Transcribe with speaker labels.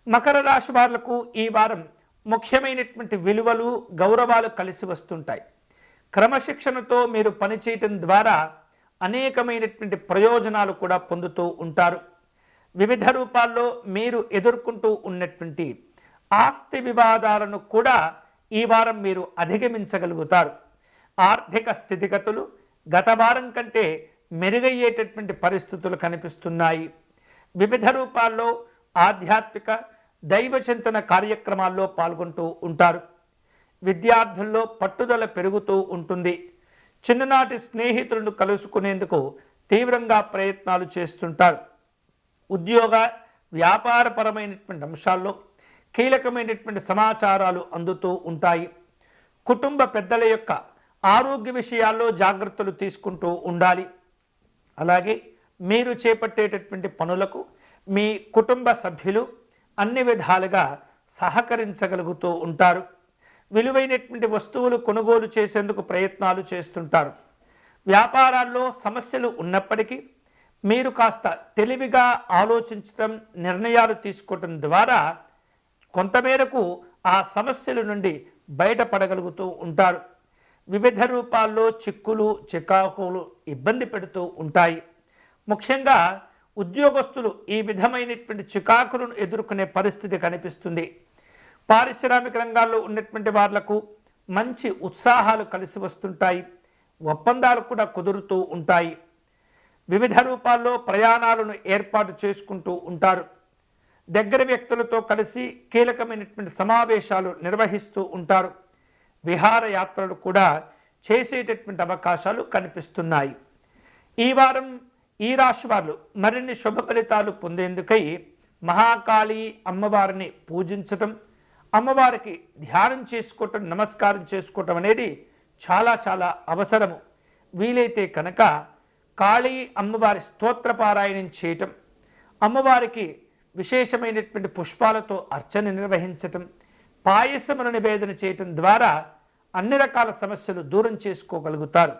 Speaker 1: మకర రాశి వాళ్లకు ఈ వారం ముఖ్యమైనటువంటి విలువలు గౌరవాలు కలిసి వస్తుంటాయి. క్రమశిక్షణతో మీరు పనిచేయటం ద్వారా అనేకమైనటువంటి ప్రయోజనాలు కూడా పొందుతూ ఉంటారు. వివిధ రూపాల్లో మీరు ఎదుర్కొంటూ ఉన్నటువంటి ఆస్తి వివాదాలను కూడా ఈ వారం మీరు అధిగమించగలుగుతారు. ఆర్థిక స్థితిగతులు గత వారం కంటే మెరుగయ్యేటటువంటి పరిస్థితులు కనిపిస్తున్నాయి. వివిధ రూపాల్లో ఆధ్యాత్మిక దైవచింతన కార్యక్రమాల్లో పాల్గొంటూ ఉంటారు. విద్యార్థుల్లో పట్టుదల పెరుగుతూ ఉంటుంది. చిన్ననాటి స్నేహితులను కలుసుకునేందుకు తీవ్రంగా ప్రయత్నాలు చేస్తుంటారు. ఉద్యోగ వ్యాపారపరమైనటువంటి అంశాల్లో కీలకమైనటువంటి సమాచారాలు అందుతూ ఉంటాయి. కుటుంబ పెద్దల యొక్క ఆరోగ్య విషయాల్లో జాగ్రత్తలు తీసుకుంటూ ఉండాలి. అలాగే మీరు చేపట్టేటటువంటి పనులకు మీ కుటుంబ సభ్యులు అన్ని విధాలుగా సహకరించగలుగుతూ ఉంటారు. విలువైనటువంటి వస్తువులు కొనుగోలు చేసేందుకు ప్రయత్నాలు చేస్తుంటారు. వ్యాపారాల్లో సమస్యలు ఉన్నప్పటికీ మీరు కాస్త తెలివిగా ఆలోచించడం, నిర్ణయాలు తీసుకోవటం ద్వారా కొంతమేరకు ఆ సమస్యల నుండి బయటపడగలుగుతూ ఉంటారు. వివిధ రూపాల్లో చిక్కులు చికాకులు ఇబ్బంది పెడుతూ ఉంటాయి. ముఖ్యంగా ఉద్యోగస్తులు ఈ విధమైనటువంటి చికాకులను ఎదుర్కొనే పరిస్థితి కనిపిస్తుంది. పారిశ్రామిక రంగాల్లో ఉన్నటువంటి వాళ్లకు మంచి ఉత్సాహాలు కలిసి వస్తుంటాయి. ఒప్పందాలు కూడా కుదురుతూ ఉంటాయి. వివిధ రూపాల్లో ప్రయాణాలను ఏర్పాటు చేసుకుంటూ ఉంటారు. దగ్గర వ్యక్తులతో కలిసి కీలకమైనటువంటి సమావేశాలు నిర్వహిస్తూ ఉంటారు. విహారయాత్రలు కూడా చేసేటటువంటి అవకాశాలు కనిపిస్తున్నాయి. ఈ వారం ఈ రాశి వారు మరిన్ని శుభ ఫలితాలు పొందేందుకై మహాకాళి అమ్మవారిని పూజించటం, అమ్మవారికి ధ్యానం చేసుకోవటం, నమస్కారం చేసుకోవటం అనేది చాలా చాలా అవసరము. వీలైతే కనుక కాళీ అమ్మవారి స్తోత్రపారాయణం చేయటం, అమ్మవారికి విశేషమైనటువంటి పుష్పాలతో అర్చన నిర్వహించటం, పాయసమును నివేదన చేయటం ద్వారా అన్ని రకాల సమస్యలు దూరం చేసుకోగలుగుతారు.